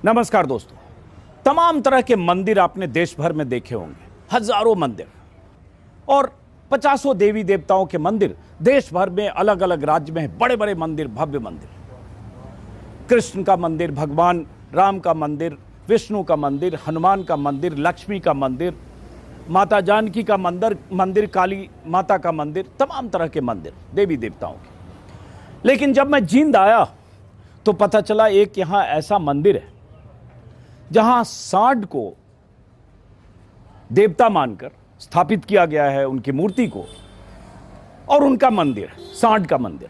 नमस्कार दोस्तों। तमाम तरह के मंदिर आपने देश भर में देखे होंगे, हजारों मंदिर और पचासों देवी देवताओं के मंदिर देश भर में अलग अलग राज्य में हैं। बड़े बड़े मंदिर, भव्य मंदिर, कृष्ण का मंदिर, भगवान राम का मंदिर, विष्णु का मंदिर, हनुमान का मंदिर, लक्ष्मी का मंदिर, माता जानकी का मंदिर, काली माता का मंदिर, तमाम तरह के मंदिर देवी देवताओं के। लेकिन जब मैं जींद आया तो पता चला एक यहाँ ऐसा मंदिर है जहां सांड को देवता मानकर स्थापित किया गया है, उनकी मूर्ति को, और उनका मंदिर, सांड का मंदिर।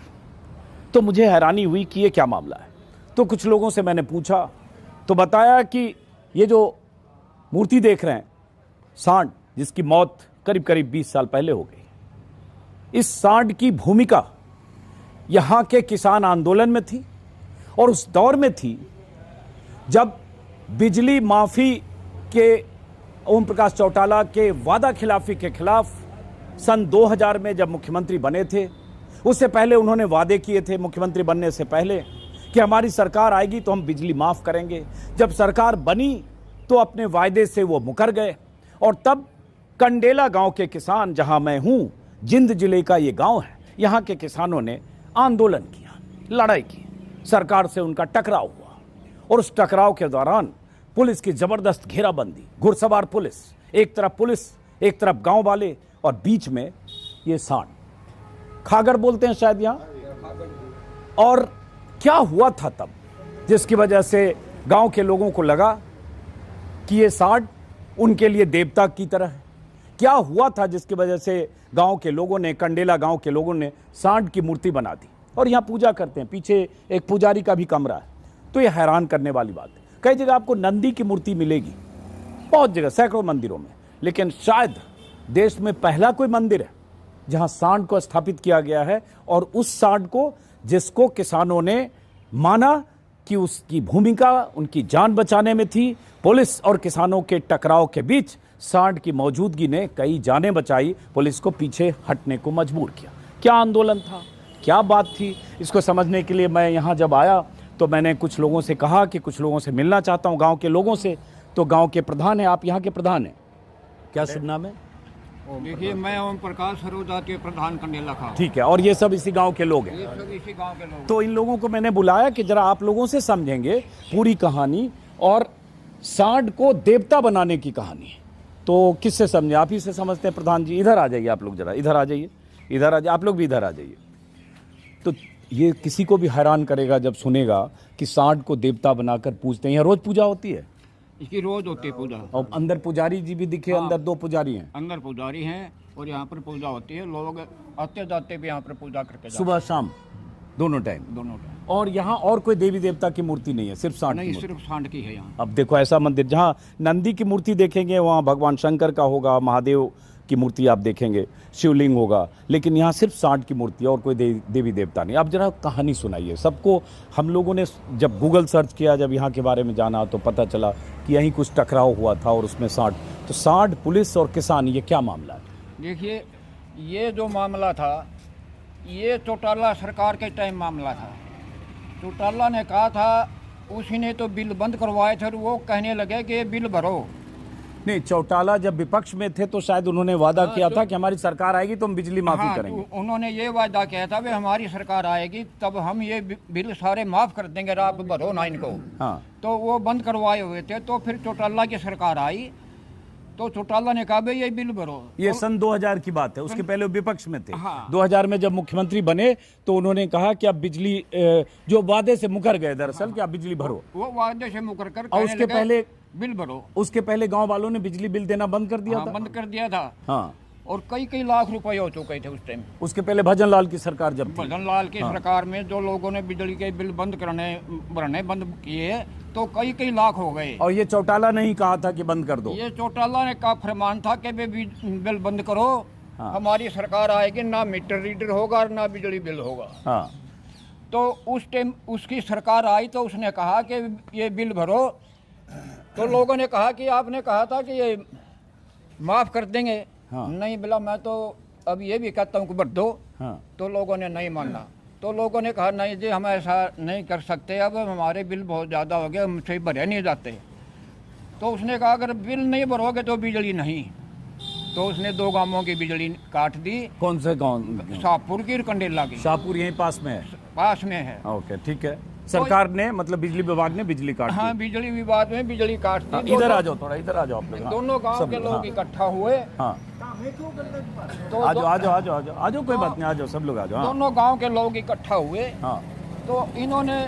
तो मुझे हैरानी हुई कि ये क्या मामला है। तो कुछ लोगों से मैंने पूछा तो बताया कि ये जो मूर्ति देख रहे हैं, सांड जिसकी मौत करीब करीब 20 साल पहले हो गई, इस सांड की भूमिका यहां के किसान आंदोलन में थी और उस दौर में थी जब बिजली माफी के ओम प्रकाश चौटाला के वादा खिलाफी के खिलाफ सन 2000 में जब मुख्यमंत्री बने थे। उससे पहले उन्होंने वादे किए थे मुख्यमंत्री बनने से पहले कि हमारी सरकार आएगी तो हम बिजली माफ करेंगे। जब सरकार बनी तो अपने वायदे से वो मुकर गए और तब कंडेला गांव के किसान, जहां मैं हूं, जिंद जिले का ये गांव है, यहां के किसानों ने आंदोलन किया, लड़ाई की, सरकार से उनका टकराव हुआ और उस टकराव के दौरान पुलिस की जबरदस्त घेराबंदी, घुड़सवार पुलिस, एक तरफ गांव वाले और बीच में ये सांड, खागर बोलते हैं शायद यहां। और क्या हुआ था तब जिसकी वजह से गांव के लोगों को लगा कि ये सांड उनके लिए देवता की तरह है। क्या हुआ था जिसकी वजह से गांव के लोगों ने, कंडेला गांव के लोगों ने सांड की मूर्ति बना दी और यहां पूजा करते हैं। पीछे एक पुजारी का भी कमरा है। तो यह हैरान करने वाली बात है। कई जगह आपको नंदी की मूर्ति मिलेगी, बहुत जगह, सैकड़ों मंदिरों में, लेकिन शायद देश में पहला कोई मंदिर है जहां सांड को स्थापित किया गया है और उस सांड को, जिसको किसानों ने माना कि उसकी भूमिका उनकी जान बचाने में थी, पुलिस और किसानों के टकराव के बीच सांड की मौजूदगी ने कई जानें बचाई, पुलिस को पीछे हटने को मजबूर किया। क्या आंदोलन था, क्या बात थी, इसको समझने के लिए मैं यहाँ जब आया तो मैंने कुछ लोगों से कहा कि कुछ लोगों से मिलना चाहता हूँ, गांव के लोगों से। तो गांव के प्रधान हैं, आप यहाँ के प्रधान हैं, क्या शुभ नाम है? देखिए, मैं ओम प्रकाश सरोजा के प्रधान कंडेला का। ठीक है, और ये सब इसी गांव के लोग हैं? ये सब इसी गांव के लोग। तो इन लोगों को मैंने बुलाया कि जरा आप लोगों से समझेंगे पूरी कहानी और सांड को देवता बनाने की कहानी। तो किससे समझे? आप ही से समझते हैं प्रधान जी। इधर आ जाइए आप लोग, जरा इधर आ जाइए, इधर आ जाइए, आप लोग भी इधर आ जाइए। तो ये किसी को भी हैरान करेगा जब सुनेगा कि सांड को देवता बनाकर पूजते हैं। यहाँ रोज पूजा होती है? इसकी रोज होती है पूजा। और अंदर पुजारी जी भी दिखे? हाँ, अंदर 2 पुजारी हैं। अंदर पुजारी हैं और यहाँ पर पूजा होती है। लोग आते जाते भी यहाँ पर पूजा करके जाते सुबह शाम दोनों टाइम? दोनों टाइम। और यहाँ और कोई देवी देवता की मूर्ति नहीं है, सिर्फ सांड की नहीं, मूर्ति? सिर्फ सांड की है यहाँ। अब देखो, ऐसा मंदिर जहाँ नंदी की मूर्ति देखेंगे वहाँ भगवान शंकर का होगा, महादेव की मूर्ति आप देखेंगे, शिवलिंग होगा, लेकिन यहाँ सिर्फ सांड की मूर्ति और कोई देवी देवता नहीं। आप जरा कहानी सुनाइए सबको। हम लोगों ने जब गूगल सर्च किया, जब यहाँ के बारे में जाना, तो पता चला कि यहीं कुछ टकराव हुआ था और उसमें सांड। तो सांड, पुलिस और किसान, ये क्या मामला है? देखिए, ये जो मामला था, ये चौटाला सरकार के टाइम मामला था। चौटाला ने कहा था, उसी ने तो बिल बंद करवाए थे और वो कहने लगे कि ये बिल भरो। नहीं, चौटाला जब विपक्ष में थे तो शायद उन्होंने वादा किया था कि हमारी सरकार आएगी तो हम बिजली माफी करेंगे। उन्होंने ये वादा किया था कि हमारी सरकार आएगी तब हम ये बिल सारे माफ कर देंगे, आप भरो ना इनको। हाँ। तो वो बंद करवाए हुए थे। तो फिर चौटाला की सरकार आई तो चौटाला ने कहा, भाई ये बिल भरो। ये सन 2000 की बात है, उसके पहले विपक्ष में थे। हाँ। 2000 में जब मुख्यमंत्री बने तो उन्होंने कहा कि अब बिजली, जो वादे से मुकर गए दरअसल, कि आप बिजली भरो। वो वादे से मुकर कर और उसके पहले बिल भरो। उसके पहले गांव वालों ने बिजली बिल देना बंद कर दिया था। बंद कर दिया था। हाँ। और कई लाख रुपए हो चुके थे उस टाइम। उसके पहले भजन लाल की सरकार जब थी। भजन लाल की सरकार में जो लोगों ने बिजली के बिल भरने बंद किए तो कई लाख हो गए। और ये चौटाला ने ही कहा था कि बंद कर दो। ये चौटाला ने का फरमान था कि बिल बंद करो। हाँ। हमारी सरकार आएगी, ना मीटर रीडर होगा ना बिजली बिल होगा। हाँ। तो उस टाइम उसकी सरकार आई तो उसने कहा कि ये बिल भरो। तो लोगों ने कहा कि आपने कहा था कि ये माफ कर देंगे। हाँ। नहीं बोला, मैं तो अब ये भी कहता हूँ कि भर दो। हाँ। तो लोगों ने नहीं माना। तो लोगों ने कहा नहीं जी हम ऐसा नहीं कर सकते, अब हमारे बिल बहुत ज़्यादा हो गए, हमसे भरे नहीं जाते। तो उसने कहा अगर बिल नहीं भरोगे तो बिजली नहीं। तो उसने 2 गांवों की बिजली काट दी, कौन से गांव? शाहपुर की और कंडेला की। शाहपुर यहीं पास में है? पास में है। ओके, ठीक है। सरकार ने मतलब बिजली विभाग ने बिजली काट दी। हाँ, बिजली विभाग में बिजली काट दी। हाँ, इधर आ जाओ, थोड़ा इधर आ जाओ आप लोग। हाँ, दोनों गांव सब के लोग हाँ, इकट्ठा हुए। हाँ, तो आ जाओ आ जाओ आ जाओ आ जाओ आ जाओ, कोई बात नहीं, आ जाओ सब लोग आ जाओ। हाँ, दोनों गांव के लोग इकट्ठा हुए। हाँ, तो इन्होंने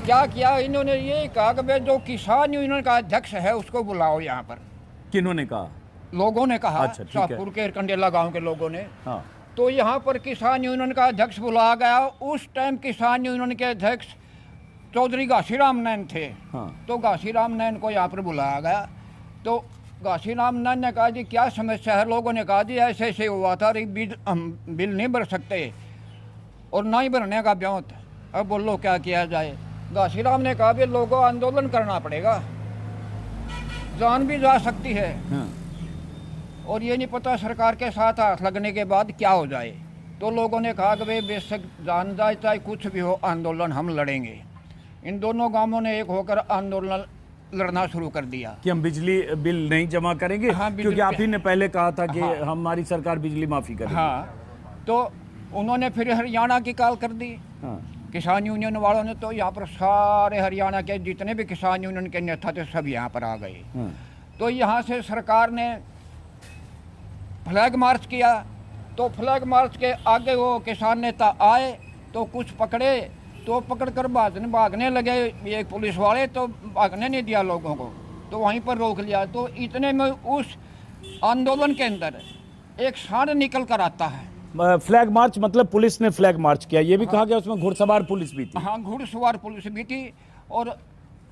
क्या किया, इन्होंने ये कहा कि भाई जो किसान यूनियन का अध्यक्ष है उसको बुलाओ यहाँ पर। किन्होंने कहा? लोगों ने कहा, अच्छा, ठीक है। शाहपुर के कंडेला गांव के लोगों ने। हाँ, तो यहाँ पर किसान यूनियन का अध्यक्ष बुलाया गया। उस टाइम किसान यूनियन के अध्यक्ष चौधरी घासीराम नैन थे। हाँ, तो घासीराम नैन को यहाँ पर बुलाया गया। तो घासीराम नैन ने कहा जी क्या समस्या है। लोगों ने कहा जी ऐसे ऐसे हुआ था, हम बिल नहीं भर सकते और ना ही भरने का ब्योंत, अब बोलो क्या किया जाए। घासीराम ने कहा भी लोगों आंदोलन करना पड़ेगा, जान भी जा सकती है हाँ, और ये नहीं पता सरकार के साथ हाथ लगने के बाद क्या हो जाए। तो लोगों ने कहा कि भाई बेशक जान जाए चाहे कुछ भी हो, आंदोलन हम लड़ेंगे। इन दोनों गांवों ने एक होकर आंदोलन लड़ना शुरू कर दिया कि हम बिजली बिल नहीं जमा करेंगे। हाँ, बिजली क्योंकि आप ही ने पहले कहा था कि हाँ, हमारी सरकार बिजली माफी करेगी। हाँ, तो उन्होंने फिर हरियाणा की कॉल कर दी। हाँ, किसान यूनियन वालों ने तो यहाँ पर सारे हरियाणा के जितने भी किसान यूनियन के नेता थे सब यहाँ पर आ गए। हाँ, तो यहाँ से सरकार ने फ्लैग मार्च किया। तो फ्लैग मार्च के आगे वो किसान नेता आए तो कुछ पकड़े, तो पकड़कर भागने लगे ये पुलिस वाले, तो भागने नहीं दिया लोगों को, तो वहीं पर रोक लिया। तो इतने में उस आंदोलन के अंदर एक सांड निकल कर आता है। फ्लैग मार्च मतलब पुलिस ने फ्लैग मार्च किया, ये भी कहा गया उसमें घुड़सवार पुलिस भी थी। हाँ, घुड़सवार पुलिस भी थी और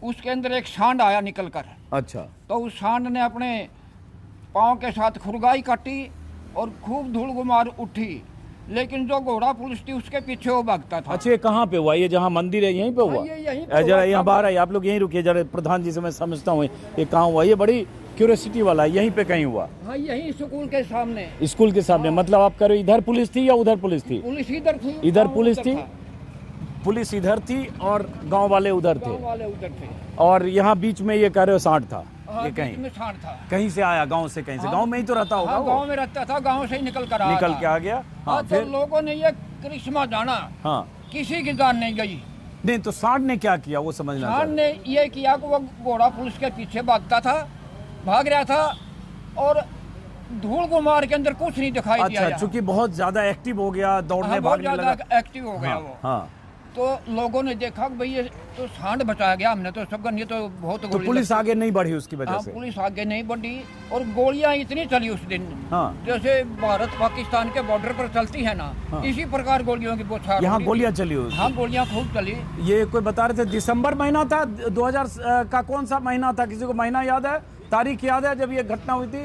उसके अंदर एक सांड आया निकल कर। अच्छा, तो उस सांड ने अपने पाँव के साथ खुरगाई काटी और खूब धूल गुमार उठी, लेकिन जो घोड़ा पुलिस थी उसके पीछे वो भागता था। अच्छा, ये कहाँ पे हुआ? ये जहाँ मंदिर है यहीं पे हुआ? ये यहीं पे जरा हुआ। यहाँ बाहर आइए, आप लोग यहीं रुकिए जरा, प्रधान जी से मैं समझता हूँ ये कहाँ हुआ। ये बड़ी क्यूरियोसिटी वाला है, यहीं पे कहीं हुआ? हाँ, यहीं स्कूल के सामने। स्कूल के सामने? मतलब आप कह रहे हो इधर पुलिस थी या उधर पुलिस थी? पुलिस इधर थी, इधर गाँव पुलिस उधर थी, था। पुलिस इधर थी और गांव वाले उधर थे। गाँव वाले उधर थे। और यहाँ बीच में ये कह रहे हो सांड था? हाँ, ये बीच कहीं में सांड था। कहीं से आया? गांव से? कहीं से? गांव में ही तो रहता होगा हाँ, वो? गाँव में रहता था, गाँव से ही निकल कर आया निकल था। के आ गया। हाँ, हाँ, तो फिर? लोगों ने ये करिश्मा जाना, हाँ, किसी की जान नहीं गई। नहीं तो सांड ने क्या किया वो समझना सांड चाहिए। ने ये किया कि वो घोड़ा पुलिस के पीछे भागता था, भाग रहा था और धूल गुमार के अंदर कुछ नहीं दिखाई दिया। अच्छा, चूंकि बहुत ज्यादा एक्टिव हो गया, दौड़ने हाँ, बहुत भागने ज्यादा लगा। एक्टिव हो गया वो। हाँ, तो लोगों ने देखा कि भाई ये तो सांड बचा गया, हमने तो सबका नहीं तो बहुत तो गोली पुलिस लगी। आगे नहीं बढ़ी उसकी वजह हाँ, से? पुलिस आगे नहीं बढ़ी और गोलियां इतनी चली उस दिन, हाँ, जैसे भारत पाकिस्तान के बॉर्डर पर चलती है ना, हाँ। इसी प्रकार गोलियों की बौछार यहाँ हो रही गोलियां थी। चली हुई? हाँ, गोलियां खूब चली। ये कोई बता रहे थे दिसंबर महीना था 2000 का, कौन सा महीना था? किसी को महीना याद है, तारीख याद है जब ये घटना हुई थी?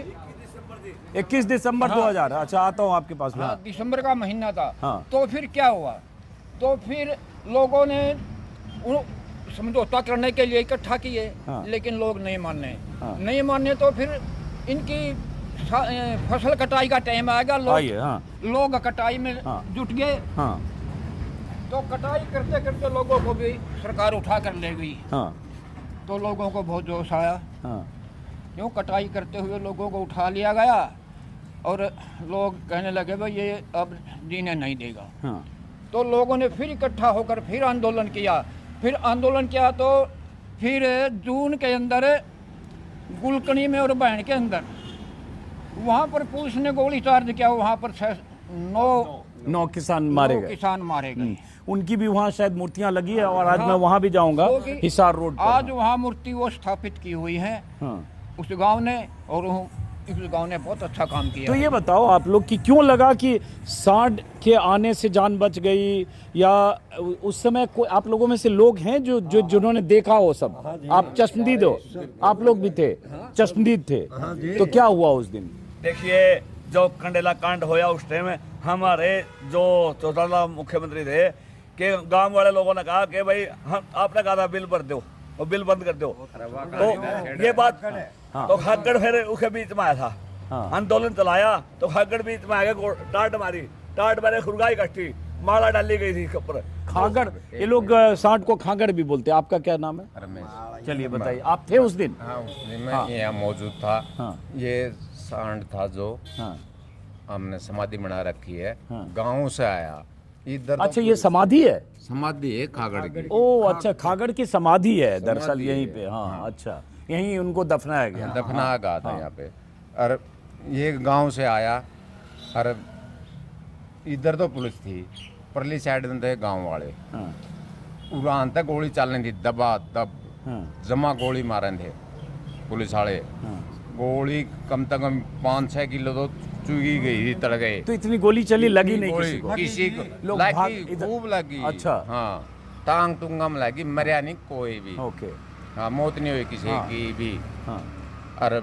21 दिसंबर 2000। अच्छा, आता हूँ आपके पास में। हाँ, दिसंबर का महीना था। हाँ। तो फिर क्या हुआ, तो फिर लोगों ने समझौता करने के लिए इकट्ठा किए। हाँ। लेकिन लोग नहीं माने। हाँ। नहीं माने तो फिर इनकी फसल कटाई का टाइम आएगा, आइए। हाँ, लोग कटाई में हाँ। जुट गए। हाँ, तो कटाई करते करते लोगों को भी सरकार उठा कर ले गई। हाँ, तो लोगों को बहुत जोश आया, हाँ, क्यों कटाई करते हुए लोगों को उठा लिया गया और लोग कहने लगे भाई ये अब जीने नहीं देगा। हाँ, तो लोगों ने फिर इकट्ठा होकर फिर आंदोलन किया। तो फिर जून के अंदर गुलकनी में और बहन के अंदर वहाँ पर पुलिस ने गोली चार्ज किया। वहाँ पर 9 किसान मारे गए। किसान मारे गए। उनकी भी वहाँ शायद मूर्तियां लगी है और आज मैं वहाँ भी जाऊंगा, क्योंकि हिसार रोड पर। आज वहाँ मूर्ति वो स्थापित की हुई है हाँ। उस गांव ने, और इस गांव ने बहुत अच्छा काम किया। तो ये बताओ आप लोग कि क्यों लगा कि सांड के आने से जान बच गई, या उस समय कोई आप लोगों में से लोग हैं जो जिन्होंने देखा हो सब? आप चश्मदीद हो, आप लोग भी थे, चश्मदीद थे। तो क्या हुआ उस दिन? देखिए, जो कंडेला कांड होया उस टाइम हमारे जो चौटाला मुख्यमंत्री थे कि गांव वाले लोगों ने कहा कि भाई हम आपने कहा था बिल भर दो और बिल बंद कर दो। तो ये बात तो खग्गड़ फिर उसके बीच में आया था। हाँ। आंदोलन चलाया तो खग्गड़ बीच में आ गया, टाट मारी, खुरगाई कट्टी माला डाली गई थी इसके ऊपर। खागड़, ये लोग सांड को खागड़ भी बोलते हैं। आपका क्या नाम है? रमेश। चलिए बताइए, आप थे उस दिन? हाँ, उस दिन मैं हाँ। यहाँ मौजूद था। हाँ। ये सांड था जो हाँ। हमने समाधि बना रखी है, हाँ। गांव से आया इधर। तो अच्छा, ये समाधि है? समाधि है खागड़ की। ओ अच्छा, खागड़ की समाधि है दरअसल समाधि यहीं है, पे। हाँ अच्छा, यहीं उनको दफनाया गया। दफना गया था यहाँ पे। और ये गांव से आया और इधर तो पुलिस थी, परली साइड में थे गांव वाले। हाँ। उड़ान तक गोली चलनी थी, दबा दब हाँ। जमा गोली मारे थे पुलिस वाले। हाँ। गोली कम से कम 5-6 किलो तो चुगी गई थी, तड़ गए। तो इतनी गोली चली, लगी नहीं गोली किसी को? किसी को लोग भाग लगी, इधर- खूब लगी। अच्छा। हाँ, टांग टुंगा में लगी, मरिया नहीं कोई भी। ओके। हाँ, मौत नहीं हुई किसी हाँ। की भी। हाँ। और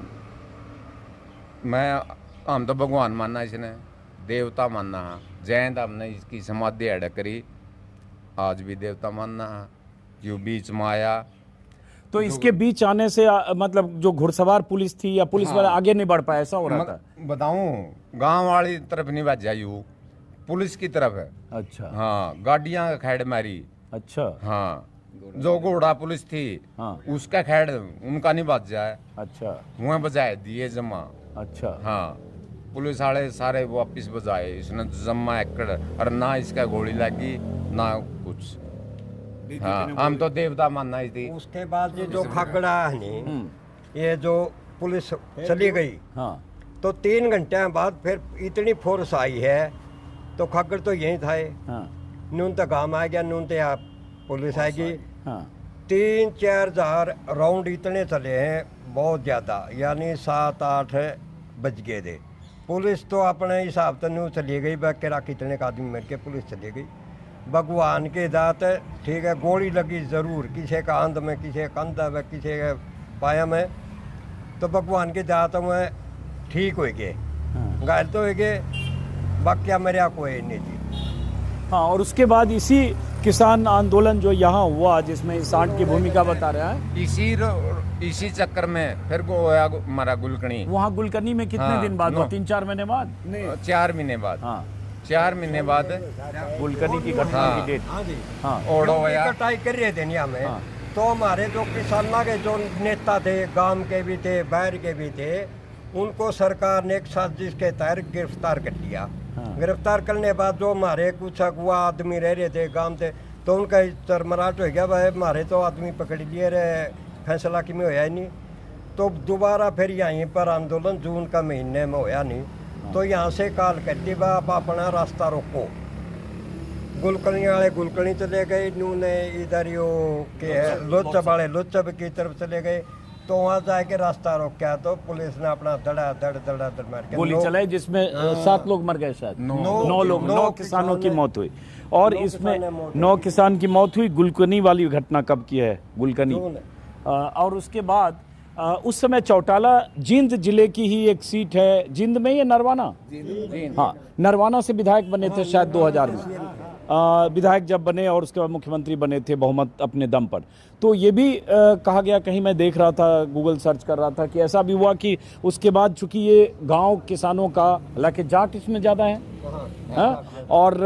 हम तो भगवान मानना, इसने देवता मानना है। जैन हमने इसकी समाधि अड़ करी, आज भी देवता मानना है। जो बीच में आया, तो इसके बीच आने से मतलब जो घुड़सवार पुलिस थी या पुलिस वाले आगे नहीं बढ़ पाए, ऐसा हो रहा था? बताऊं, गांव वाली तरफ नहीं बच जायू, पुलिस की तरफ है। अच्छा। हाँ, गाड़ियां का खैड़ मारी। अच्छा। हाँ, जो घोड़ा पुलिस थी हाँ। उसका खैड़ उनका नहीं बच जाए, अच्छा। वहाँ बजाए दिए जमा। अच्छा। हाँ, पुलिस वाले सारे वापिस बजाए, इसने जमा एकड़। और ना इसका गोली लगी ना कुछ। हाँ, हम तो देवता मानना ही थी। उसके बाद ये जो खागड़ा है नी, ये जो पुलिस चली गई हाँ। तो 3 घंटे बाद फिर इतनी फोर्स आई है, तो खागड़ तो यहीं था। हाँ। नून तो गांव आ गया, नून तो यहाँ पुलिस आएगी। हाँ। 3-4 हजार राउंड इतने चले हैं, बहुत ज़्यादा, यानी 7-8 बज गए थे। पुलिस तो अपने हिसाब से नू चली गई, बाकी कितने का आदमी मर के पुलिस चली गई। भगवान के दात है, ठीक है, गोली लगी ज़रूर, किसी का अंध में, किसी का कंधा में, किसी के पाया में, तो भगवान के दात में ठीक हो गए। हाँ। घायल तो हो गए, बाकी मेरा कोई नहीं थी। हाँ, और उसके बाद इसी किसान आंदोलन जो यहाँ हुआ, जिसमें सांड की भूमिका बता रहा है, इसी चक्कर में फिर को होया हमारा गुलकनी। वहाँ गुलकर्नी में कितने हाँ, दिन बाद हुआ? नो। 3-4 महीने बाद? 4 महीने बाद। हाँ, 4 महीने बाद गुलकर्नी की घटना हाँ। की डेट। हाँ जी, हाँ। ओढ़ो क्योंकि होया। कटाई कर रहे थे नहीं में। हाँ। तो हमारे जो किसानों के जो नेता थे, गांव के भी थे, बाहर के भी थे, उनको सरकार ने एक साजिश के तहत गिरफ्तार कर लिया। हाँ। गिरफ्तार करने के बाद जो हमारे कुछ अगुआ आदमी रह रहे थे गांव से, तो उनका चरमराट हो गया, भाई हमारे तो आदमी पकड़ लिए रहे, फैसला कि में होया ही नहीं। तो दोबारा फिर यहीं पर आंदोलन जून का महीने में होया नहीं, तो यहाँ से कॉल कर दी, बा आप अपना रास्ता रोको। गुलकर्नी वाले गुलकर्नी चले गए, नूने इधर यो के लोचब वाले लोचब की तरफ चले गए, तो वहाँ जाके रास्ता रोका, तो पुलिस ने अपना धड़ा धड़ मार के गोली चलाई, जिसमें 7 लोग मर गए शायद। 9 लोग, 9 किसानों की मौत हुई। और इसमें 9 किसान की मौत हुई। गुलकर्नी वाली घटना कब की है? गुलकर्नी। और उसके बाद उस समय चौटाला जींद जिले की ही एक सीट है। जींद में या नरवाना? हाँ, नरवाना से विधायक बने थे शायद 2000 में। विधायक जब बने और उसके बाद मुख्यमंत्री बने थे बहुमत अपने दम पर। तो ये भी कहा गया, कहीं मैं देख रहा था, गूगल सर्च कर रहा था, कि ऐसा भी हुआ कि उसके बाद चूंकि ये गांव किसानों का, हालांकि जाट इसमें ज़्यादा है, हाँ? और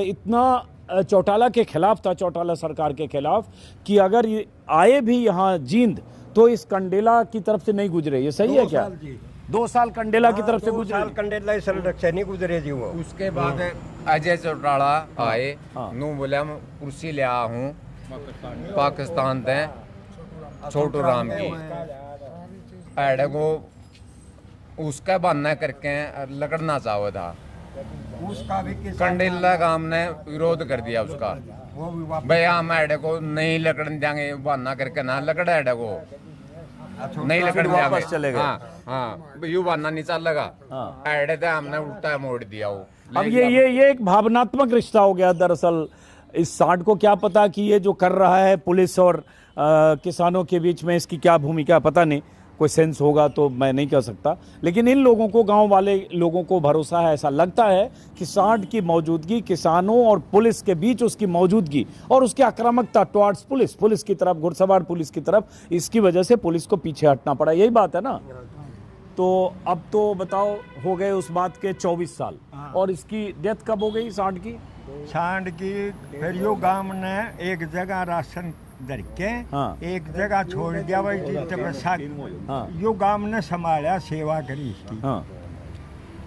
इतना चौटाला के खिलाफ था, चौटाला सरकार के खिलाफ, कि अगर ये आए भी यहाँ जींद तो इस कंडेला की तरफ से नहीं गुजरे। ये सही है क्या? 2 साल कंडेला की तरफ से 2 गुजरे। साल कंडेला सड़क से नहीं गुजरे जी वो। उसके बाद अजय चौटाला आए। हाँ। नू बोला मैं कुर्सी ले आया हूँ पाकिस्तान से, छोटू राम की ऐड को उसका बहाना करके लकड़ना चाहा था। उसका भी कंडेला गांव ने विरोध कर दिया उसका, वो भी वापस भाई हम ऐड को नहीं लकड़न देंगे, बहाना करके ना लकड़ ऐड को नहीं लकड़ फिर वापस देंगे। चले गए। हाँ हाँ, यू बहाना नहीं चल लगा। हाँ। ऐड थे, हमने उल्टा मोड़ दिया वो। अब ये एक भावनात्मक रिश्ता हो गया दरअसल। इस सांड को क्या पता कि ये जो कर रहा है पुलिस और किसानों के बीच में इसकी क्या भूमिका, पता नहीं, कोई सेंस होगा तो मैं नहीं कह सकता। लेकिन इन लोगों को, गांव वाले लोगों को भरोसा है, ऐसा लगता है कि सांड की मौजूदगी, किसानों और पुलिस के बीच उसकी मौजूदगी और उसकी आक्रामकता टुवार्ड्स पुलिस की तरफ, घुड़सवार पुलिस की तरफ, इसकी वजह से पुलिस को पीछे हटना पड़ा। यही बात है ना? तो अब तो बताओ, हो गए उस बात के 24 साल। और इसकी डेथ कब हो गई सांड की? सांड की फिर यो गांव ने एक जगह राशन धर के हाँ। एक जगह छोड़ दिया भाई हाँ। यो गांव ने संभाला सेवा करी इसकी। हाँ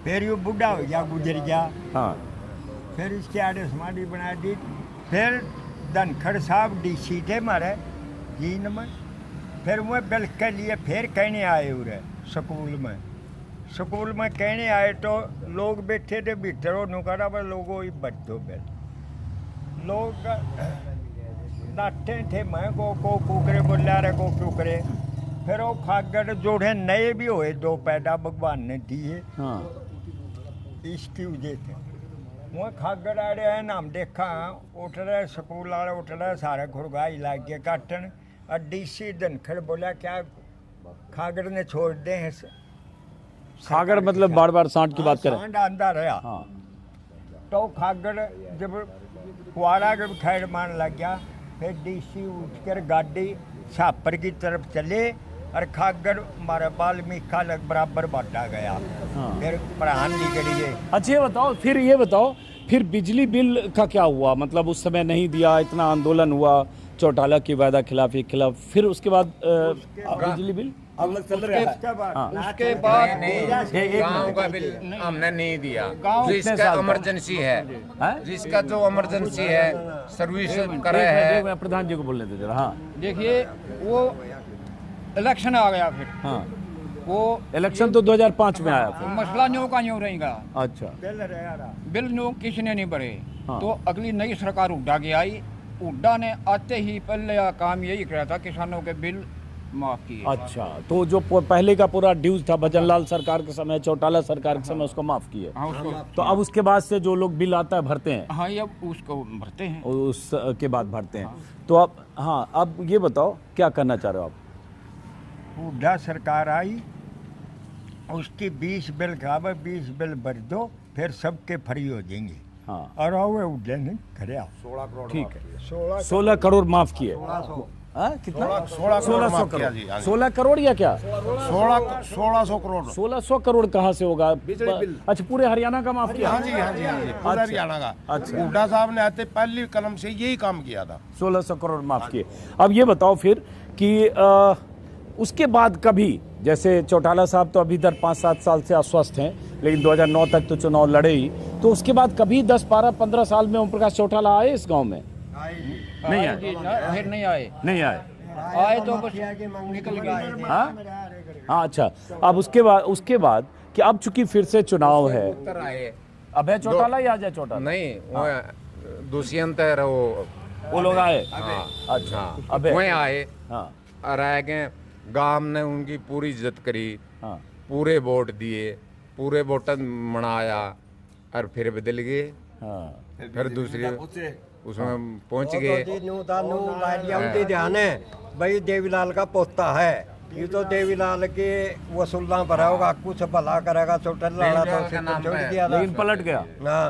फिर यो बुढ़ा हो गया गुजर गया। हाँ फिर इसके आड़े समाधि बना दी। फिर धनखड़ साहब डीसी थे हमारे जीन में। फिर वो बिल के लिए फिर कहने आए उरे स्कूल में कहने आए तो लोग बैठे थे भीतर नुकरा पर लोगों ही बट दो बिल लोग नाटे थे मैं को कुकरे बोला रे को कुकरे। फिर वो खागड़ जोड़े नए भी हुए 2 पैदा भगवान ने दिए। हाँ इसकी वजह थे वो खागड़ आ रहे हैं नाम देखा उठ रहे स्कूल वाले उठ रहे सारे खुरगाई लागे काटन। और डीसी धनखड़ बोला क्या खागड़ ने छोड़ दे हैं खागड़ मतलब बार बार सांड की बात करें। सांड आंदा रहा। हाँ तो खागड़ जब कुआरा जब खैर मान लग गया फिर डीसी उठकर गाड़ी छापर की तरफ चले और खागड़ हमारे बाल्मीका लग बराबर बांटा गया। हाँ। फिर प्रधान निकलिए। अच्छा ये बताओ फिर बिजली बिल का क्या हुआ? मतलब उस समय नहीं दिया, इतना आंदोलन हुआ चौटाला की वायदा खिलाफी खिलाफ, फिर उसके बाद बिजली बिल अब लग चल रहा है। उसके बाद गांव का बिल हमने नहीं दिया। गांव जिसका इमरजेंसी है, जिसका जो इमरजेंसी है सर्विस करे है। मैं प्रधान जी को बोलने दे जरा। हाँ देखिए वो इलेक्शन आ गया फिर हाँ वो इलेक्शन तो 2005 में आया फिर। मसला न्यू का न्यू रहेगा। अच्छा बिल न्यू किसी ने नहीं भरे। हाँ। तो अगली नई सरकार हुड्डा की आई। हुड्डा ने आते ही पहले काम यही किया था किसानों के बिल माफ किए। अच्छा तो जो पहले का पूरा ड्यूज था भजनलाल सरकार के समय, चौटाला सरकार के समय, उसको माफ किए। हाँ उसको तो अब उसके बाद से जो लोग बिल आता है भरते हैं, हाँ ये उसको भरते हैं। उसके बाद भरते हैं। तो अब हाँ अब ये बताओ क्या करना चाह रहे हो आप? हुड्डा सरकार आई उसकी 20 बिल खाब 20 बिल भर दो फिर सबके फ्री हो जाएंगे। हाँ और वो हुड्डा ने कराया। ठीक है 16 करोड़ माफ किए। हाँ, कितना 1600 करोड़ 16 करोड़ या क्या 1600 करोड़ 1600 करोड़ कहाँ से होगा? अच्छा पूरे हरियाणा का माफ किया? हाँ जी पूरा हरियाणा का। अच्छा। हुड्डा साहब ने आते पहली कलम से यही काम किया था। 1600 करोड़ माफ किए। अब ये बताओ फिर कि उसके बाद कभी, जैसे चौटाला साहब तो अभी इधर 5-7 साल से अस्वस्थ हैं, लेकिन 2009 तक तो चुनाव लड़े ही, तो उसके बाद कभी 10-12-15 साल में ओम प्रकाश चौटाला आए इस गांव में? नहीं आए। फिर नहीं आए। नहीं आए। आए तो बस निकल गए। हाँ अच्छा। अब उसके बाद कि अब चूंकि फिर से चुनाव है, आए अभय चौटाला या अजय चौटाला? नहीं वो दुष्यंत है वो लोग आए। हाँ अच्छा अभय वही आए हाँ और आए गए। गांव ने उनकी पूरी इज्जत करी, हाँ पूरे वोट दिए, पूरे वोट मनाया और फिर बदल गए। हाँ फिर दूसरी उसमें पहुंच गए। ध्यान है भाई देवीलाल का पोता है ये तो देवीलाल के वसूलना भरा होगा कुछ भला करेगा चौटाला तो उसे तो छोड़ दिया था। लेकिन पलट गया। हाँ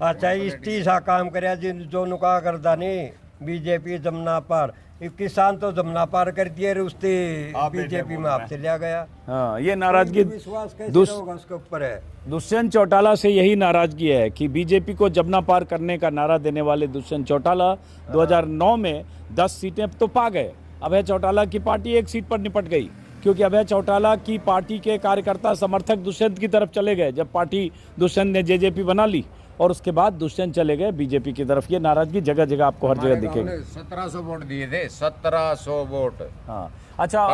अच्छा इस सा काम करे जो नुका करता नहीं बीजेपी जमुना पर किसान तो जमुना पार कर दिए उससे बीजेपी में आप चलिया गया। हाँ ये नाराजगी विश्वास कैसे होगा उसके ऊपर है। दुष्यंत चौटाला से यही नाराजगी है कि बीजेपी को जमुना पार करने का नारा देने वाले दुष्यंत चौटाला 2009 में 10 सीटें तो पा गए। अभय चौटाला की पार्टी 1 सीट पर निपट गई क्योंकि अभय चौटाला की पार्टी के कार्यकर्ता समर्थक दुष्यंत की तरफ चले गए जब पार्टी दुष्यंत ने जेजेपी बना ली, और उसके बाद दुष्यंत चले गए बीजेपी की तरफ। ये नाराजगी जगह जगह आपको हर जगह दिखेगी। 1700 वोट दिए थे, 1700 वोट। हाँ अच्छा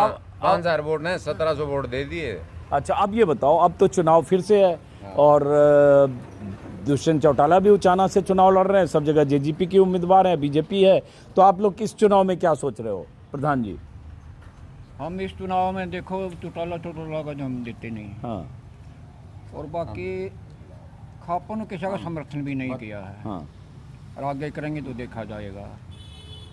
5000 वोट ने 1700 वोट दे दिए। अच्छा अब ये बताओ, अब तो चुनाव फिर से है और दुष्यंत चौटाला भी उचाना से चुनाव लड़ रहे हैं, सब जगह जेजेपी की उम्मीदवार है, बीजेपी है। तो आप लोग किस चुनाव में क्या सोच रहे हो प्रधान जी? हम इस चुनाव में देखो चौटाला का जो हम देते नहीं। हाँ और बाकी खापन किसी का समर्थन भी नहीं किया है। हाँ और आगे करेंगे तो देखा जाएगा।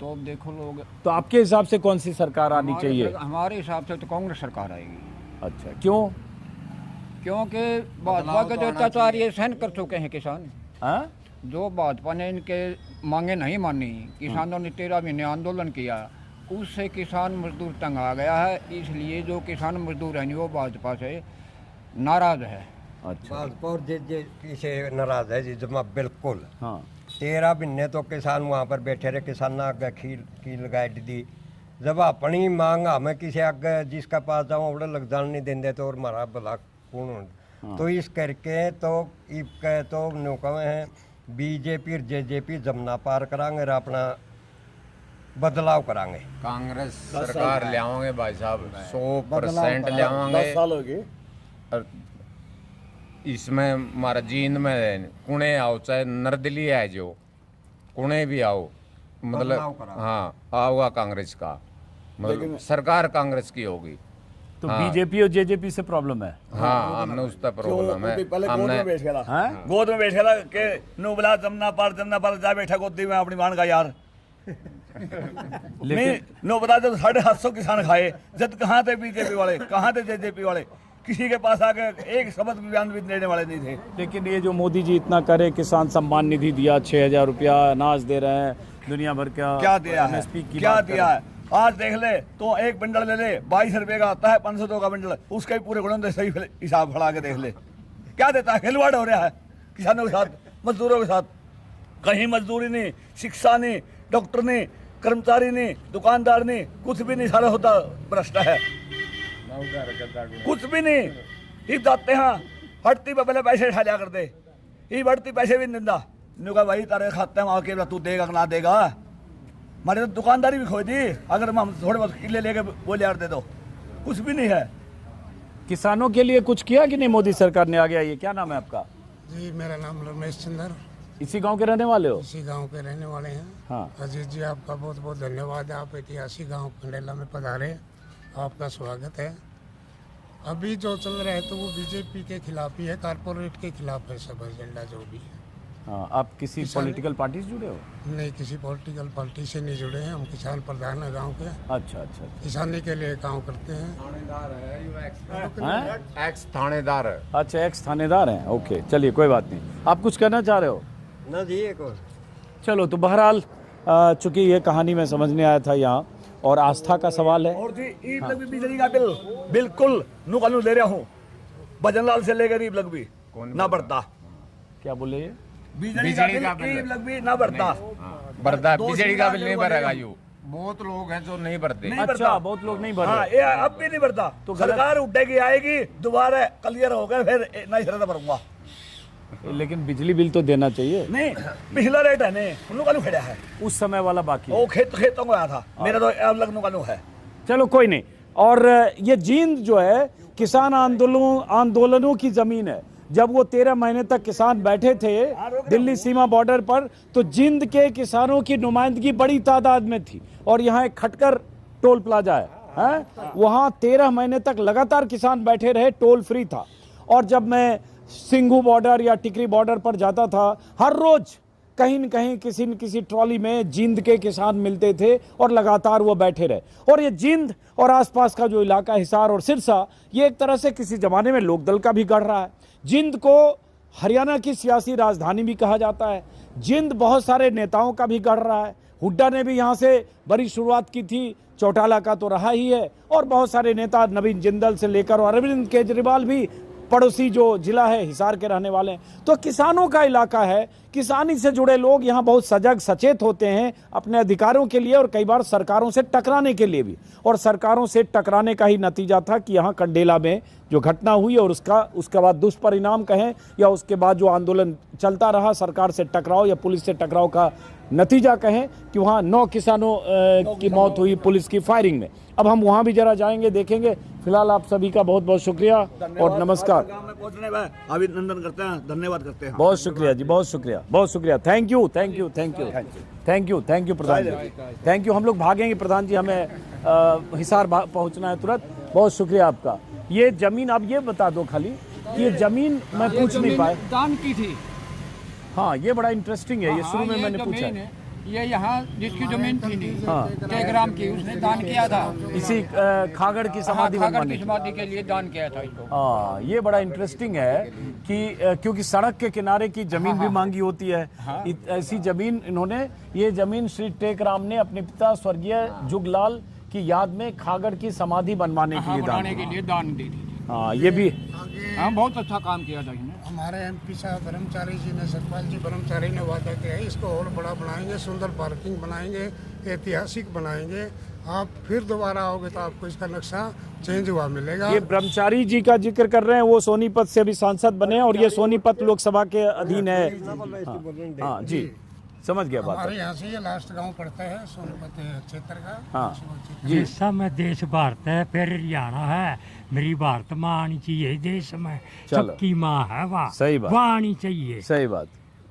तो अब देखो लोग, तो आपके हिसाब से कौन सी सरकार आनी चाहिए? हमारे हिसाब से तो कांग्रेस सरकार आएगी। अच्छा क्यों? क्योंकि भाजपा के जो अत्याचार ये सहन कर चुके हैं किसान। हाँ जो भाजपा ने इनके मांगे नहीं मानी, किसानों ने 13 महीने आंदोलन किया, उससे किसान मजदूर तंग आ गया है। इसलिए जो किसान मजदूर हैं वो भाजपा से नाराज है। अच्छा भाजपा और जे से नाराज है जी जमा बिल्कुल। हाँ 13 महीने तो किसान वहाँ पर बैठे रहे, किसाना अगे की लगाई दी। जब अपनी मांग हमें किसी अगे जिसका पास जाओ उड़े लग जान नहीं देंगे तो और हमारा भला कौन हो। तो इस करके तो इब कह तो नौकवे हैं बीजेपी और जेजेपी जमुना पार करांगे और अपना बदलाव करांगे। कांग्रेस सरकार ले आओगे भाई साहब, 100% ले आओगे। साल हो गए और इसमें हमारा जींद में कुणे आओ, चाहे नरदिली है जो कुणे भी आओ, बदलाव मतलब करा। हाँ आओगा कांग्रेस का, मतलब सरकार कांग्रेस की होगी। तो बीजेपी और जेजेपी से प्रॉब्लम है। हाँ हमने उसका प्रॉब्लम है। पहले गोद हमने में बैठ गया था, हैं? गोद में बैठ गया था कि नुबला जमना पार जा बैठा गोदी में अपनी मान का यार। नहीं नो बता जब 750 किसान खाए, जब कहाँ थे बीजेपी वाले, कहाँ थे जेजेपी वाले, किसी के पास आके एक शब्द बयान भी देने वाले नहीं थे। लेकिन ये जो मोदी जी इतना करे, किसान सम्मान निधि दिया, 6,000 रुपया अनाज दे रहे हैं, दुनिया भर का क्या दिया है, MSP की क्या बात दिया कर है? आज देख ले तो एक बंडल ले ले 22 रुपए का आता है, 502 का बंडल, उसका ही पूरे गुणन सही हिसाब फड़ा के देख ले क्या देता है। खिलवाड़ हो रहा है किसानों के साथ, मजदूरों के साथ। कहीं मजदूरी नहीं, शिक्षा नहीं, डॉक्टर नहीं, कर्मचारी नहीं, दुकानदार नहीं, कुछ भी नहीं, सारा होता भ्रष्ट है, कुछ भी नहीं। ही जाते हैं हटती पे पहले पैसे उठा लिया करते, ही बढ़ती पैसे भी नहीं दिंदा। नु कहा भाई तारे खाते हैं आके तू देगा कि ना देगा। हमारी तो दुकानदारी भी खोई दी, अगर हम थोड़े बहुत किले लेके बोले यार दे दो, कुछ भी नहीं है। किसानों के लिए कुछ किया कि नहीं मोदी सरकार ने? आ गया ये, क्या नाम है आपका? जी मेरा नाम रमेश चंद्र, इसी गांव के रहने वाले हो? इसी गांव के रहने वाले हैं। हाँ। अजीत जी आपका बहुत बहुत धन्यवाद, आप ऐतिहासिक गांव कंडेला में पधारे, आपका स्वागत है। अभी जो चल रहा है तो वो बीजेपी के खिलाफ ही है, कारपोरेट के खिलाफ है सब एजेंडा जो भी है। हाँ, आप किसी पॉलिटिकल पार्टी से जुड़े हो? नहीं, किसी पॉलिटिकल पार्टी से नहीं जुड़े हैं, हम किसान प्रधान है गांव के, अच्छा अच्छा। किसानी के लिए काम करते हैं। हैं? एक्स थानेदार है। अच्छा, एक्स थानेदार हैं। ओके, चलिए कोई बात नहीं। आप कुछ कहना चाह रहे हो? ना जी एक और चलो, तो बहरहाल चूंकि ये कहानी में समझने आया था यहाँ, और आस्था का सवाल है। और जी ईब लग भी बिजली का बिल बिल्कुल नु कानू ले रहा हूँ, भजन लाल से लेकर ईब लग भी ना बढ़ता, क्या बोले ये? बिजली का बिल ईब लग भी ना बढ़ता। भरता दो बिजली का बिल नहीं सिलेंडर भरेगा वाले यू, बहुत लोग हैं जो नहीं भरते। नहीं अच्छा, भरता। बहुत लोग नहीं भर हाँ रहे। ये अब भी नहीं बढ़ता। तो तो गलत- सरकार उठेगी आएगी दोबारा क्लियर हो गया, फिर नई सिरे से भरूंगा। लेकिन बिजली बिल तो देना चाहिए। नहीं पिछला रेट है नहीं उन्होंने कानू खेड़ा है, उस समय वाला बाकी है। वो खेतों को आया था, मेरा तो अब लग कानू है। चलो कोई नहीं। और ये जींद जो है किसान आंदोलनों की जमीन है। जब वो 13 महीने तक किसान बैठे थे दिल्ली सीमा बॉर्डर पर, तो जींद के किसानों की नुमाइंदगी बड़ी तादाद में थी। और यहाँ एक खटकर टोल प्लाजा है, वहाँ 13 महीने तक लगातार किसान बैठे रहे, टोल फ्री था। और जब मैं सिंघू बॉर्डर या टिकरी बॉर्डर पर जाता था, हर रोज कहीं न कहीं किसी न किसी ट्रॉली में जींद के किसान मिलते थे और लगातार वो बैठे रहे। और ये जींद और आसपास का जो इलाका हिसार और सिरसा, ये एक तरह से किसी जमाने में लोकदल का भी गढ़ रहा है। जींद को हरियाणा की सियासी राजधानी भी कहा जाता है। जींद बहुत सारे नेताओं का भी गढ़ रहा है। हुड्डा ने भी यहाँ से बड़ी शुरुआत की थी, चौटाला का तो रहा ही है, और बहुत सारे नेता नवीन जिंदल से लेकर और अरविंद केजरीवाल भी पड़ोसी जो जिला है हिसार के रहने वाले हैं। तो किसानों का इलाका है, किसानी से जुड़े लोग यहाँ बहुत सजग सचेत होते हैं अपने अधिकारों के लिए, और कई बार सरकारों से टकराने के लिए भी। और सरकारों से टकराने का ही नतीजा था कि यहाँ कंडेला में जो घटना हुई, और उसके बाद दुष्परिणाम कहें या उसके बाद जो आंदोलन चलता रहा, सरकार से टकराव या पुलिस से टकराव का नतीजा कहें कि वहाँ 9 किसानों की मौत हुई पुलिस की फायरिंग में। अब हम वहाँ भी जरा जाएंगे, देखेंगे। फिलहाल आप सभी का बहुत बहुत शुक्रिया और नमस्कार। गांव में पहुंचने में अभिनंदन करते हैं, धन्यवाद करते हैं। बहुत शुक्रिया जी, बहुत शुक्रिया, बहुत शुक्रिया। Thank you, thank you, thank you, thank you, thank you प्रधान जी, थैंक यू। हम लोग भागेंगे प्रधान जी, हमें हिसार पहुंचना है तुरंत। बहुत शुक्रिया आपका। ये जमीन आप ये बता दो खाली कि ये जमीन मैं पूछ नहीं पाया। दान की थी। हाँ, ये बड़ा इंटरेस्टिंग है, ये शुरू में ये मैंने जमीन पूछा। है, ये यहाँ जिसकी जमीन थी नहीं, हाँ। 6 ग्राम की, उसने दान किया था। इसी खागड़ की समाधि खागड़ बनवाने की की। समाधि के लिए दान किया था इसको। हाँ, ये बड़ा इंटरेस्टिंग है कि क्योंकि सड़क के किनारे की जमीन भी मांगी होती है। ऐसी जमीन इन्होंने, ये जमीन श्री टेकराम ने अपने पिता स्वर्गीय जुगलाल की याद में खागड़ की समाधि बनवाने के लिए दान बनाने के लिए दान दी थी। हाँ ये भी आगे हाँ बहुत अच्छा काम किया था इसने। हमारे एमपी साहब ब्रह्मचारी जी ने, सतपाल जी ब्रह्मचारी ने वादा किया है इसको और बड़ा बनाएंगे, सुंदर पार्किंग बनाएंगे, ऐतिहासिक बनाएंगे। आप फिर दोबारा आओगे तो आपको इसका नक्शा चेंज हुआ मिलेगा। ये ब्रह्मचारी जी का जिक्र कर रहे हैं, वो सोनीपत से अभी सांसद बने हैं और ये सोनीपत लोकसभा के अधीन है। हाँ जी, समझ गया बात। हमारे यहाँ से ये लास्ट गांव पड़ता है सोनीपत क्षेत्र का। हाँ जी जैसा मैं देश भारत है, फिर हरियाणा है, मेरी भारत माँ आनी चाहिए देश में, चलो। सबकी माँ है वहाँ, सही बात। वहाँ आनी चाहिए। सही बात।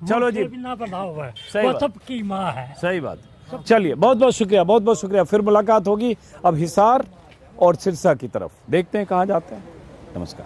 चलो जी, ना बना हुआ है, सही वो बात। सबकी माँ है। सही बात। चलिए, बहुत बहुत शुक्रिया, बहुत बहुत शुक्रिया। फिर मुलाकात होगी। अब हिसार और सिरसा की तरफ देखते हैं कहाँ जाते हैं। नमस्कार।